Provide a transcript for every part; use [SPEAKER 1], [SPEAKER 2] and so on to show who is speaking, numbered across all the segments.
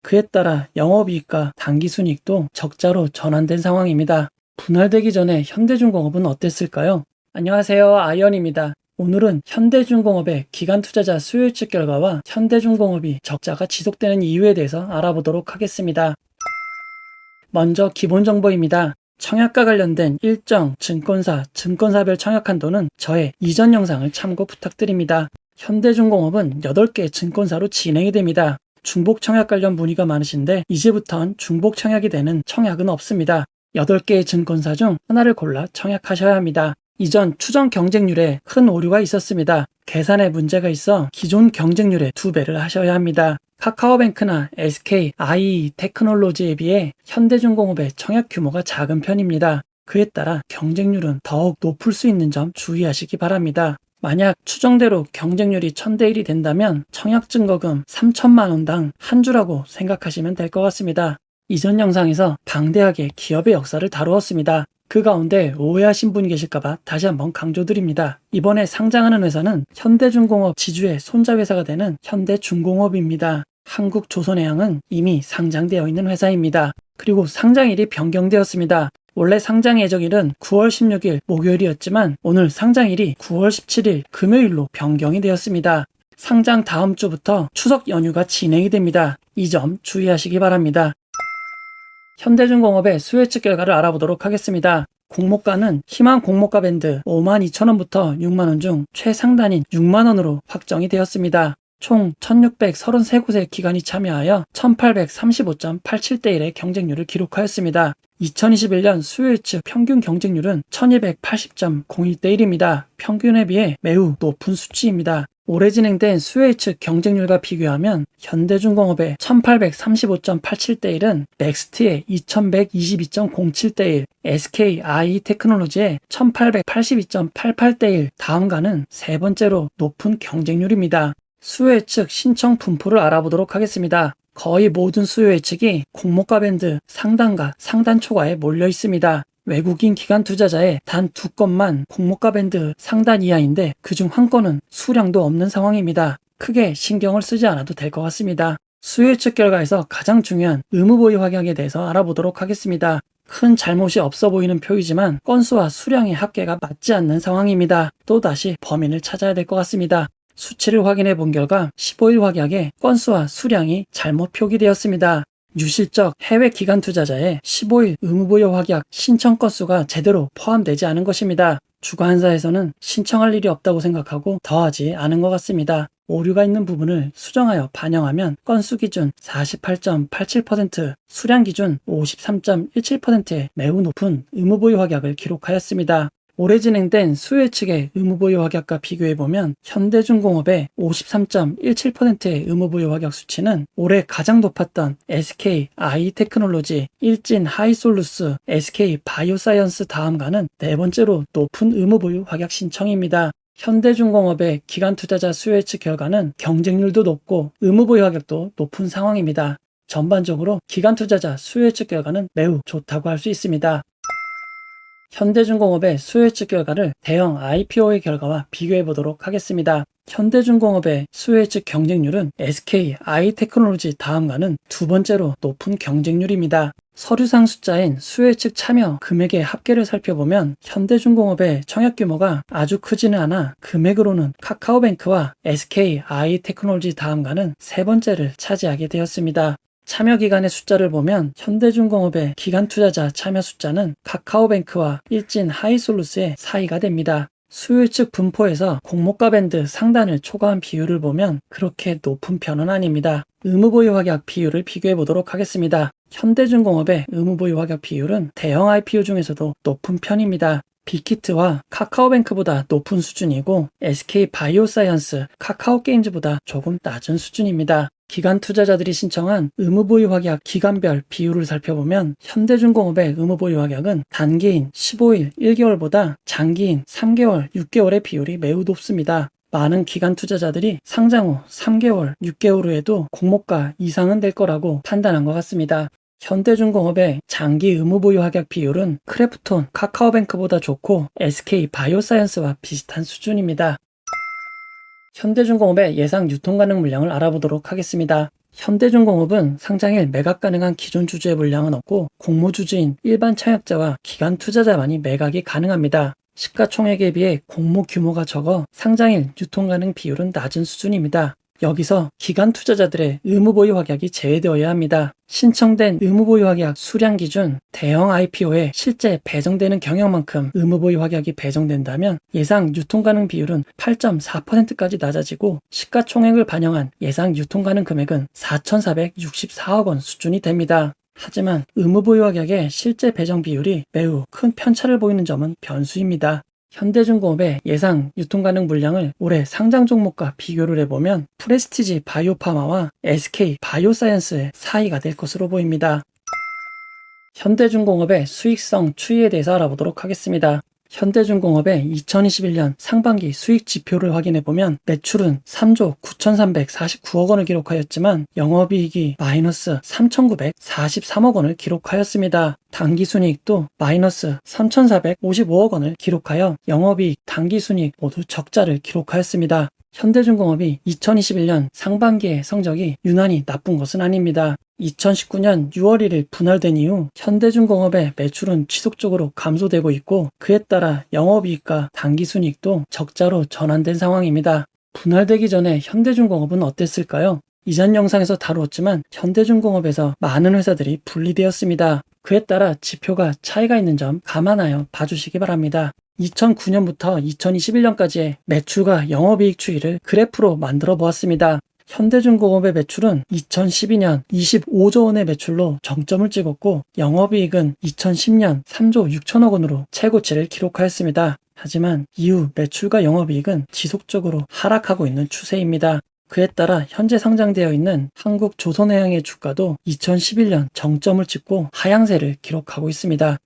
[SPEAKER 1] 그에 따라 영업이익과 당기순이익도 적자로 전환된 상황입니다. 분할되기 전에 현대중공업은 어땠을까요? 안녕하세요, 아이언입니다. 오늘은 현대중공업의 기관투자자 수요예측 결과와 현대중공업이 적자가 지속되는 이유에 대해서 알아보도록 하겠습니다. 먼저 기본정보입니다. 청약과 관련된 일정 증권사, 증권사별 청약 한도는 저의 이전 영상을 참고 부탁드립니다. 현대중공업은 8개 증권사로 진행이 됩니다. 중복 청약 관련 문의가 많으신데 이제부턴 중복 청약이 되는 청약은 없습니다. 8개의 증권사 중 하나를 골라 청약하셔야 합니다. 이전 추정 경쟁률에 큰 오류가 있었습니다. 계산에 문제가 있어 기존 경쟁률의 2배를 하셔야 합니다. 카카오뱅크나 SK, IE 테크놀로지에 비해 현대중공업의 청약 규모가 작은 편입니다. 그에 따라 경쟁률은 더욱 높을 수 있는 점 주의하시기 바랍니다. 만약 추정대로 경쟁률이 1000대 1이 된다면 청약 증거금 3천만 원당 한 주라고 생각하시면 될 것 같습니다. 이전 영상에서 방대하게 기업의 역사를 다루었습니다. 그 가운데 오해하신 분이 계실까봐 다시 한번 강조드립니다. 이번에 상장하는 회사는 현대중공업 지주의 손자회사가 되는 현대중공업입니다. 한국조선해양은 이미 상장되어 있는 회사입니다. 그리고 상장일이 변경되었습니다. 원래 상장 예정일은 9월 16일 목요일이었지만 오늘 상장일이 9월 17일 금요일로 변경이 되었습니다. 상장 다음 주부터 추석 연휴가 진행이 됩니다. 이 점 주의하시기 바랍니다. 현대중공업의 수요예측 결과를 알아보도록 하겠습니다. 공모가는 희망 공모가 밴드 52,000원부터 6만원 중 최상단인 6만원으로 확정이 되었습니다. 총 1633곳의 기관이 참여하여 1835.87대 1의 경쟁률을 기록하였습니다. 2021년 수요예측 평균 경쟁률은 1280.01대 1입니다. 평균에 비해 매우 높은 수치입니다. 올해 진행된 수요예측 경쟁률과 비교하면 현대중공업의 1835.87대 1은 넥스트의 2122.07대 1, SK IE 테크놀로지의 1882.88대 1, 다음가는 세 번째로 높은 경쟁률입니다. 수요예측 신청 분포를 알아보도록 하겠습니다. 거의 모든 수요예측이 공모가 밴드 상단과 상단 초과에 몰려 있습니다. 외국인 기관 투자자의 단 2건만 공모가 밴드 상단 이하인데 그중 한 건은 수량도 없는 상황입니다. 크게 신경을 쓰지 않아도 될 것 같습니다. 수요예측 결과에서 가장 중요한 의무보유 확약에 대해서 알아보도록 하겠습니다. 큰 잘못이 없어 보이는 표이지만 건수와 수량의 합계가 맞지 않는 상황입니다. 또다시 범인을 찾아야 될 것 같습니다. 수치를 확인해 본 결과 15일 확약에 건수와 수량이 잘못 표기되었습니다. 유실적 해외 기관 투자자의 15일 의무보유 확약 신청 건수가 제대로 포함되지 않은 것입니다. 주관사에서는 신청할 일이 없다고 생각하고 더하지 않은 것 같습니다. 오류가 있는 부분을 수정하여 반영하면 건수 기준 48.87%, 수량 기준 53.17%의 매우 높은 의무보유 확약을 기록하였습니다. 올해 진행된 수요예측의 의무보유 확약과 비교해보면 현대중공업의 53.17%의 의무보유 확약 수치는 올해 가장 높았던 SK IE 테크놀로지, 일진 하이솔루스, SK 바이오사이언스 다음가는 네 번째로 높은 의무보유 확약 신청입니다. 현대중공업의 기관투자자 수요예측 결과는 경쟁률도 높고 의무보유 확약도 높은 상황입니다. 전반적으로 기관투자자 수요예측 결과는 매우 좋다고 할 수 있습니다. 현대중공업의 수요예측 결과를 대형 IPO의 결과와 비교해 보도록 하겠습니다. 현대중공업의 수요예측 경쟁률은 SK IE 테크놀로지 다음가는 두 번째로 높은 경쟁률입니다. 서류상 숫자인 수요예측 참여 금액의 합계를 살펴보면 현대중공업의 청약 규모가 아주 크지는 않아 금액으로는 카카오뱅크와 SK IE 테크놀로지 다음가는 세 번째를 차지하게 되었습니다. 참여 기간의 숫자를 보면 현대중공업의 기관 투자자 참여 숫자는 카카오뱅크와 일진 하이솔루스의 사이가 됩니다. 수요예측 분포에서 공모가 밴드 상단을 초과한 비율을 보면 그렇게 높은 편은 아닙니다. 의무보유 확약 비율을 비교해 보도록 하겠습니다. 현대중공업의 의무보유 확약 비율은 대형 IPO 중에서도 높은 편입니다. 빅히트와 카카오뱅크보다 높은 수준이고 SK 바이오사이언스, 카카오게임즈보다 조금 낮은 수준입니다. 기관 투자자들이 신청한 의무보유 확약 기간별 비율을 살펴보면 현대중공업의 의무보유 확약은 단기인 15일 1개월보다 장기인 3개월 6개월의 비율이 매우 높습니다. 많은 기관 투자자들이 상장 후 3개월 6개월 후에도 공모가 이상은 될 거라고 판단한 것 같습니다. 현대중공업의 장기 의무보유 확약 비율은 크래프톤, 카카오뱅크보다 좋고 SK 바이오사이언스와 비슷한 수준입니다. 현대중공업의 예상 유통 가능 물량을 알아보도록 하겠습니다. 현대중공업은 상장일 매각 가능한 기존 주주의 물량은 없고 공모주주인 일반 청약자와 기관 투자자만이 매각이 가능합니다. 시가총액에 비해 공모 규모가 적어 상장일 유통 가능 비율은 낮은 수준입니다. 여기서 기관 투자자들의 의무보유 확약이 제외되어야 합니다. 신청된 의무보유 확약 수량 기준 대형 IPO에 실제 배정되는 경영만큼 의무보유 확약이 배정된다면 예상 유통 가능 비율은 8.4%까지 낮아지고 시가총액을 반영한 예상 유통 가능 금액은 4,464억 원 수준이 됩니다. 하지만 의무보유 확약의 실제 배정 비율이 매우 큰 편차를 보이는 점은 변수입니다. 현대중공업의 예상 유통 가능 물량을 올해 상장 종목과 비교를 해보면 프레스티지 바이오파마와 SK 바이오사이언스의 사이가 될 것으로 보입니다. 현대중공업의 수익성 추이에 대해서 알아보도록 하겠습니다. 현대중공업의 2021년 상반기 수익 지표를 확인해보면 매출은 3조 9,349억 원을 기록하였지만 영업이익이 마이너스 3,943억 원을 기록하였습니다. 당기순이익도 마이너스 3,455억 원을 기록하여 영업이익, 당기순이익 모두 적자를 기록하였습니다. 현대중공업이 2021년 상반기의 성적이 유난히 나쁜 것은 아닙니다. 2019년 6월 1일 분할된 이후 현대중공업의 매출은 지속적으로 감소되고 있고 그에 따라 영업이익과 당기순이익도 적자로 전환된 상황입니다. 분할되기 전에 현대중공업은 어땠을까요? 이전 영상에서 다루었지만 현대중공업에서 많은 회사들이 분리되었습니다. 그에 따라 지표가 차이가 있는 점 감안하여 봐주시기 바랍니다. 2009년부터 2021년까지의 매출과 영업이익 추이를 그래프로 만들어 보았습니다. 현대중공업의 매출은 2012년 25조 원의 매출로 정점을 찍었고 영업이익은 2010년 3조 6천억 원으로 최고치를 기록하였습니다. 하지만 이후 매출과 영업이익은 지속적으로 하락하고 있는 추세입니다. 그에 따라 현재 상장되어 있는 한국조선해양의 주가도 2011년 정점을 찍고 하향세를 기록하고 있습니다.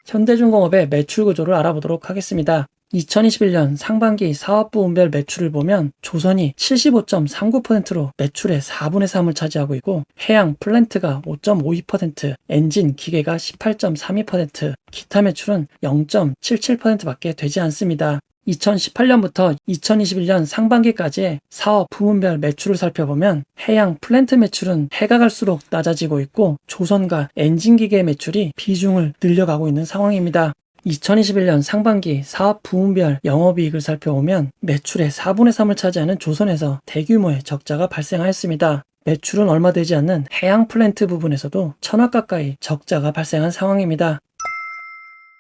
[SPEAKER 1] 현대중공업의 매출 구조를 알아보도록 하겠습니다. 2021년 상반기 사업부문별 매출을 보면 조선이 75.39%로 매출의 4분의 3을 차지하고 있고 해양 플랜트가 5.52%, 엔진 기계가 18.32%, 기타 매출은 0.77%밖에 되지 않습니다. 2018년부터 2021년 상반기까지의 사업 부문별 매출을 살펴보면 해양 플랜트 매출은 해가 갈수록 낮아지고 있고 조선과 엔진기계 매출이 비중을 늘려가고 있는 상황입니다. 2021년 상반기 사업 부문별 영업이익을 살펴보면 매출의 4분의 3을 차지하는 조선에서 대규모의 적자가 발생하였습니다. 매출은 얼마 되지 않는 해양 플랜트 부분에서도 1,000억 가까이 적자가 발생한 상황입니다.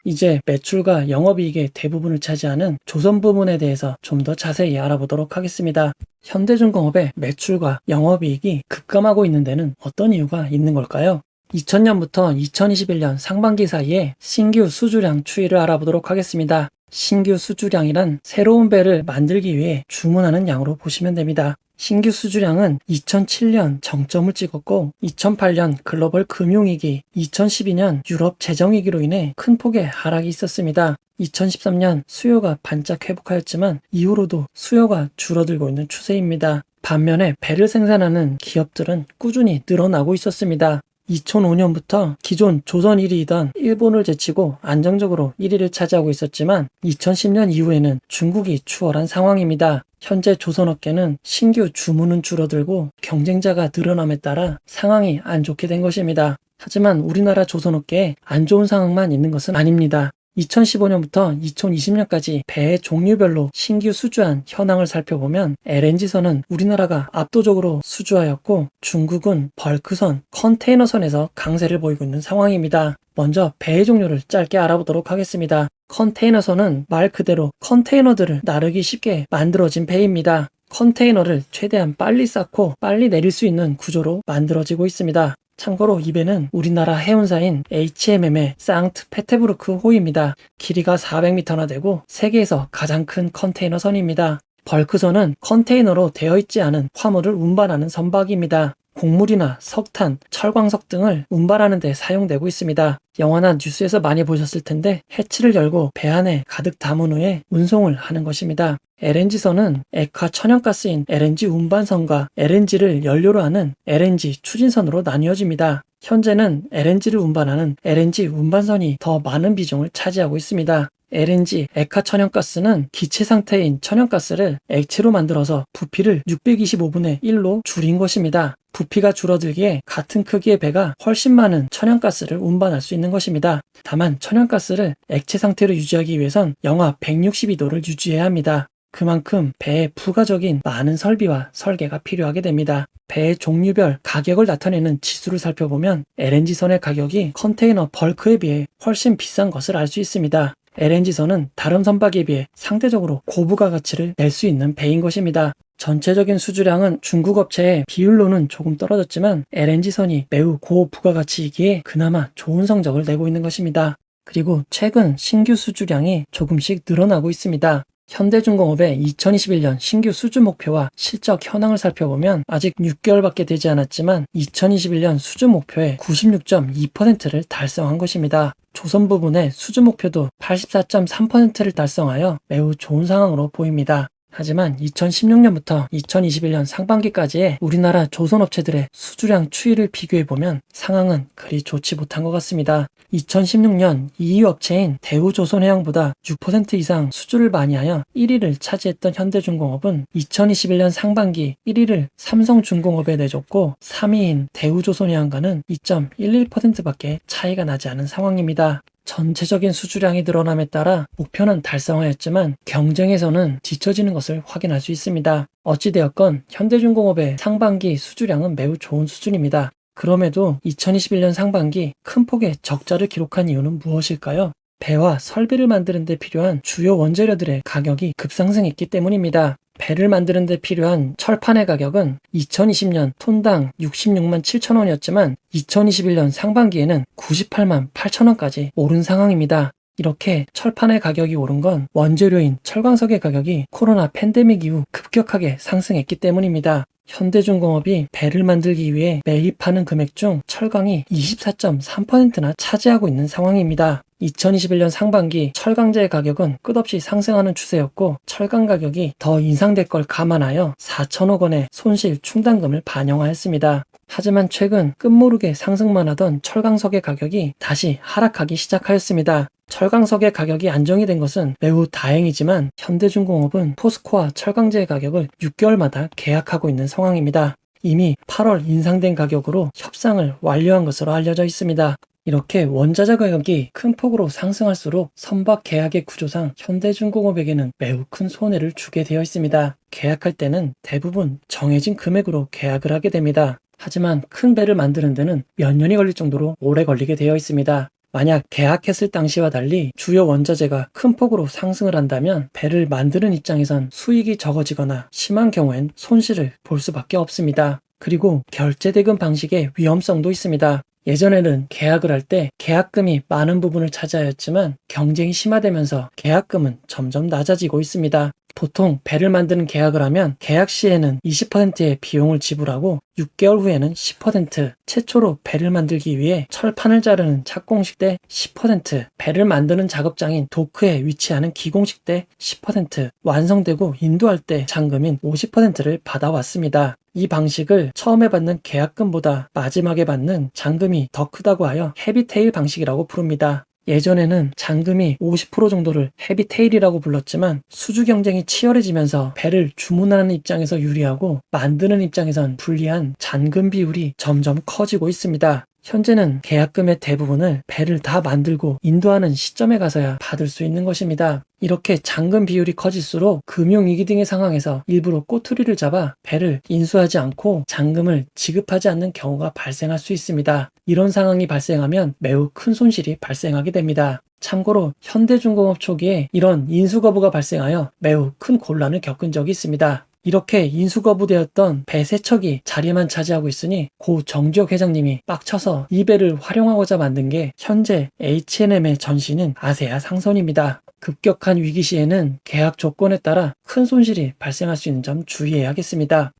[SPEAKER 1] 이제 매출과 영업이익의 대부분을 차지하는 조선 부문에 대해서 좀 더 자세히 알아보도록 하겠습니다. 현대중공업의 매출과 영업이익이 급감하고 있는 데는 어떤 이유가 있는 걸까요? 2000년부터 2021년 상반기 사이에 신규 수주량 추이를 알아보도록 하겠습니다. 신규 수주량이란 새로운 배를 만들기 위해 주문하는 양으로 보시면 됩니다. 신규 수주량은 2007년 정점을 찍었고 2008년 글로벌 금융위기, 2012년 유럽 재정위기로 인해 큰 폭의 하락이 있었습니다. 2013년 수요가 반짝 회복하였지만 이후로도 수요가 줄어들고 있는 추세입니다. 반면에 배를 생산하는 기업들은 꾸준히 늘어나고 있었습니다. 2005년부터 기존 조선 1위이던 일본을 제치고 안정적으로 1위를 차지하고 있었지만 2010년 이후에는 중국이 추월한 상황입니다. 현재 조선업계는 신규 주문은 줄어들고 경쟁자가 늘어남에 따라 상황이 안 좋게 된 것입니다. 하지만 우리나라 조선업계에 안 좋은 상황만 있는 것은 아닙니다. 2015년부터 2020년까지 배의 종류별로 신규 수주한 현황을 살펴보면 LNG선은 우리나라가 압도적으로 수주하였고 중국은 벌크선, 컨테이너선에서 강세를 보이고 있는 상황입니다. 먼저 배의 종류를 짧게 알아보도록 하겠습니다. 컨테이너선은 말 그대로 컨테이너들을 나르기 쉽게 만들어진 배입니다. 컨테이너를 최대한 빨리 쌓고 빨리 내릴 수 있는 구조로 만들어지고 있습니다. 참고로 이 배는 우리나라 해운사인 HMM의 상트페테부르크 호위입니다. 길이가 400m나 되고 세계에서 가장 큰 컨테이너선입니다. 벌크선은 컨테이너로 되어 있지 않은 화물을 운반하는 선박입니다. 곡물이나 석탄, 철광석 등을 운반하는 데 사용되고 있습니다. 영화나 뉴스에서 많이 보셨을 텐데 해치를 열고 배 안에 가득 담은 후에 운송을 하는 것입니다. LNG선은 액화 천연가스인 LNG 운반선과 LNG를 연료로 하는 LNG 추진선으로 나뉘어집니다. 현재는 LNG를 운반하는 LNG 운반선이 더 많은 비중을 차지하고 있습니다. LNG, 액화천연가스는 기체 상태인 천연가스를 액체로 만들어서 부피를 625분의 1로 줄인 것입니다. 부피가 줄어들기에 같은 크기의 배가 훨씬 많은 천연가스를 운반할 수 있는 것입니다. 다만 천연가스를 액체 상태로 유지하기 위해선 영하 162도를 유지해야 합니다. 그만큼 배에 부가적인 많은 설비와 설계가 필요하게 됩니다. 배의 종류별 가격을 나타내는 지수를 살펴보면 LNG선의 가격이 컨테이너 벌크에 비해 훨씬 비싼 것을 알 수 있습니다. LNG선은 다른 선박에 비해 상대적으로 고부가 가치를 낼 수 있는 배인 것입니다. 전체적인 수주량은 중국 업체의 비율로는 조금 떨어졌지만 LNG선이 매우 고부가가치이기에 그나마 좋은 성적을 내고 있는 것입니다. 그리고 최근 신규 수주량이 조금씩 늘어나고 있습니다. 현대중공업의 2021년 신규 수주 목표와 실적 현황을 살펴보면 아직 6개월밖에 되지 않았지만 2021년 수주 목표의 96.2%를 달성한 것입니다. 조선 부분의 수주 목표도 84.3%를 달성하여 매우 좋은 상황으로 보입니다. 하지만 2016년부터 2021년 상반기까지의 우리나라 조선업체들의 수주량 추이를 비교해보면 상황은 그리 좋지 못한 것 같습니다. 2016년 2위 업체인 대우조선해양보다 6% 이상 수주를 많이 하여 1위를 차지했던 현대중공업은 2021년 상반기 1위를 삼성중공업에 내줬고 3위인 대우조선해양과는 2.11%밖에 차이가 나지 않은 상황입니다. 전체적인 수주량이 늘어남에 따라 목표는 달성하였지만 경쟁에서는 뒤처지는 것을 확인할 수 있습니다. 어찌되었건 현대중공업의 상반기 수주량은 매우 좋은 수준입니다. 그럼에도 2021년 상반기 큰 폭의 적자를 기록한 이유는 무엇일까요? 배와 설비를 만드는 데 필요한 주요 원재료들의 가격이 급상승했기 때문입니다. 배를 만드는 데 필요한 철판의 가격은 2020년 톤당 66만 7천 원이었지만 2021년 상반기에는 98만 8천 원까지 오른 상황입니다. 이렇게 철판의 가격이 오른 건 원재료인 철광석의 가격이 코로나 팬데믹 이후 급격하게 상승했기 때문입니다. 현대중공업이 배를 만들기 위해 매입하는 금액 중 철강이 24.3%나 차지하고 있는 상황입니다. 2021년 상반기 철강제의 가격은 끝없이 상승하는 추세였고 철강 가격이 더 인상될 걸 감안하여 4천억 원의 손실 충당금을 반영하였습니다. 하지만 최근 끝모르게 상승만 하던 철강석의 가격이 다시 하락하기 시작하였습니다. 철강석의 가격이 안정이 된 것은 매우 다행이지만 현대중공업은 포스코와 철강제의 가격을 6개월마다 계약하고 있는 상황입니다. 이미 8월 인상된 가격으로 협상을 완료한 것으로 알려져 있습니다. 이렇게 원자재 가격이 큰 폭으로 상승할수록 선박 계약의 구조상 현대중공업에게는 매우 큰 손해를 주게 되어 있습니다. 계약할 때는 대부분 정해진 금액으로 계약을 하게 됩니다. 하지만 큰 배를 만드는 데는 몇 년이 걸릴 정도로 오래 걸리게 되어 있습니다. 만약 계약했을 당시와 달리 주요 원자재가 큰 폭으로 상승을 한다면 배를 만드는 입장에선 수익이 적어지거나 심한 경우엔 손실을 볼 수밖에 없습니다. 그리고 결제대금 방식의 위험성도 있습니다. 예전에는 계약을 할 때 계약금이 많은 부분을 차지하였지만 경쟁이 심화되면서 계약금은 점점 낮아지고 있습니다. 보통 배를 만드는 계약을 하면 계약 시에는 20%의 비용을 지불하고 6개월 후에는 10%, 최초로 배를 만들기 위해 철판을 자르는 착공식 때 10%, 배를 만드는 작업장인 도크에 위치하는 기공식 때 10%, 완성되고 인도할 때 잔금인 50%를 받아왔습니다. 이 방식을 처음에 받는 계약금보다 마지막에 받는 잔금이 더 크다고 하여 헤비테일 방식이라고 부릅니다. 예전에는 잔금이 50% 정도를 헤비테일이라고 불렀지만 수주 경쟁이 치열해지면서 배를 주문하는 입장에서 유리하고 만드는 입장에선 불리한 잔금 비율이 점점 커지고 있습니다. 현재는 계약금의 대부분을 배를 다 만들고 인도하는 시점에 가서야 받을 수 있는 것입니다. 이렇게 잔금 비율이 커질수록 금융위기 등의 상황에서 일부러 꼬투리를 잡아 배를 인수하지 않고 잔금을 지급하지 않는 경우가 발생할 수 있습니다. 이런 상황이 발생하면 매우 큰 손실이 발생하게 됩니다. 참고로 현대중공업 초기에 이런 인수거부가 발생하여 매우 큰 곤란을 겪은 적이 있습니다. 이렇게 인수거부되었던 배 3척이 자리만 차지하고 있으니 고 정지혁 회장님이 빡쳐서 이 배를 활용하고자 만든 게 현재 H&M의 전신인 아세아 상선입니다. 급격한 위기 시에는 계약 조건에 따라 큰 손실이 발생할 수 있는 점 주의해야겠습니다.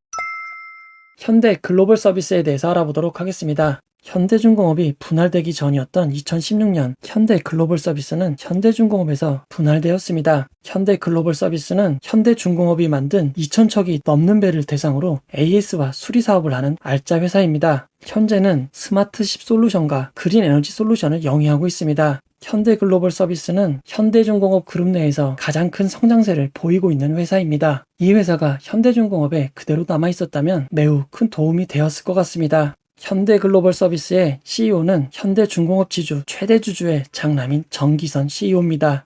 [SPEAKER 1] 현대 글로벌 서비스에 대해서 알아보도록 하겠습니다. 현대중공업이 분할되기 전이었던 2016년 현대글로벌서비스는 현대중공업에서 분할되었습니다. 현대글로벌서비스는 현대중공업이 만든 2,000척이 넘는 배를 대상으로 AS와 수리사업을 하는 알짜 회사입니다. 현재는 스마트십 솔루션과 그린 에너지 솔루션을 영위하고 있습니다. 현대글로벌서비스는 현대중공업 그룹 내에서 가장 큰 성장세를 보이고 있는 회사입니다. 이 회사가 현대중공업에 그대로 남아있었다면 매우 큰 도움이 되었을 것 같습니다. 현대글로벌서비스의 CEO는 현대중공업 지주 최대 주주의 장남인 정기선 CEO입니다.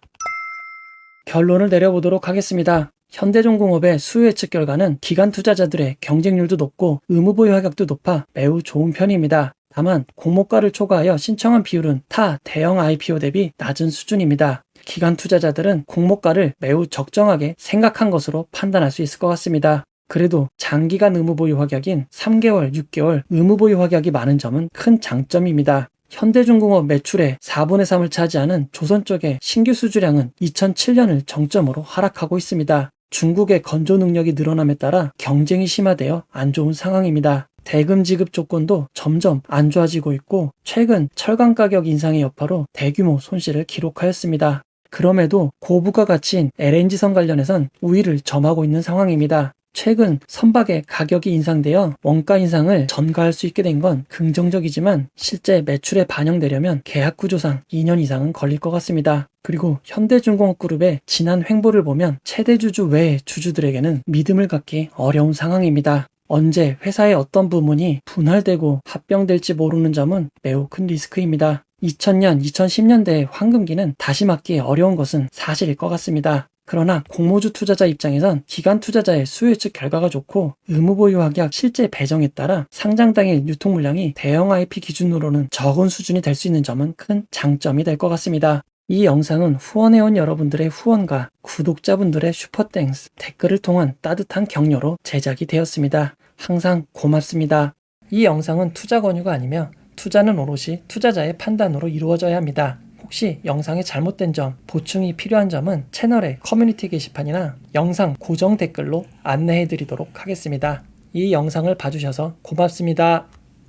[SPEAKER 1] 결론을 내려보도록 하겠습니다. 현대중공업의 수요 예측 결과는 기관 투자자들의 경쟁률도 높고 의무보유 합약도 높아 매우 좋은 편입니다. 다만 공모가를 초과하여 신청한 비율은 타 대형 IPO 대비 낮은 수준입니다. 기관 투자자들은 공모가를 매우 적정하게 생각한 것으로 판단할 수 있을 것 같습니다. 그래도 장기간 의무보유 확약인 3개월, 6개월 의무보유 확약이 많은 점은 큰 장점입니다. 현대중공업 매출의 4분의 3을 차지하는 조선 쪽의 신규 수주량은 2007년을 정점으로 하락하고 있습니다. 중국의 건조 능력이 늘어남에 따라 경쟁이 심화되어 안 좋은 상황입니다. 대금 지급 조건도 점점 안 좋아지고 있고 최근 철강 가격 인상의 여파로 대규모 손실을 기록하였습니다. 그럼에도 고부가가치인 LNG선 관련해선 우위를 점하고 있는 상황입니다. 최근 선박의 가격이 인상되어 원가 인상을 전가할 수 있게 된 건 긍정적이지만 실제 매출에 반영되려면 계약 구조상 2년 이상은 걸릴 것 같습니다. 그리고 현대중공업 그룹의 지난 횡보를 보면 최대 주주 외의 주주들에게는 믿음을 갖기 어려운 상황입니다. 언제 회사의 어떤 부문이 분할되고 합병될지 모르는 점은 매우 큰 리스크입니다. 2000년, 2010년대의 황금기는 다시 맞기 어려운 것은 사실일 것 같습니다. 그러나 공모주 투자자 입장에선 기관 투자자의 수요 예측 결과가 좋고 의무보유 확약 실제 배정에 따라 상장 당일 유통 물량이 대형 IP 기준으로는 적은 수준이 될 수 있는 점은 큰 장점이 될 것 같습니다. 이 영상은 후원해온 여러분들의 후원과 구독자분들의 슈퍼땡스, 댓글을 통한 따뜻한 격려로 제작이 되었습니다. 항상 고맙습니다. 이 영상은 투자 권유가 아니며 투자는 오롯이 투자자의 판단으로 이루어져야 합니다. 혹시 영상에 잘못된 점, 보충이 필요한 점은 채널의 커뮤니티 게시판이나 영상 고정 댓글로 안내해 드리도록 하겠습니다. 이 영상을 봐주셔서 고맙습니다.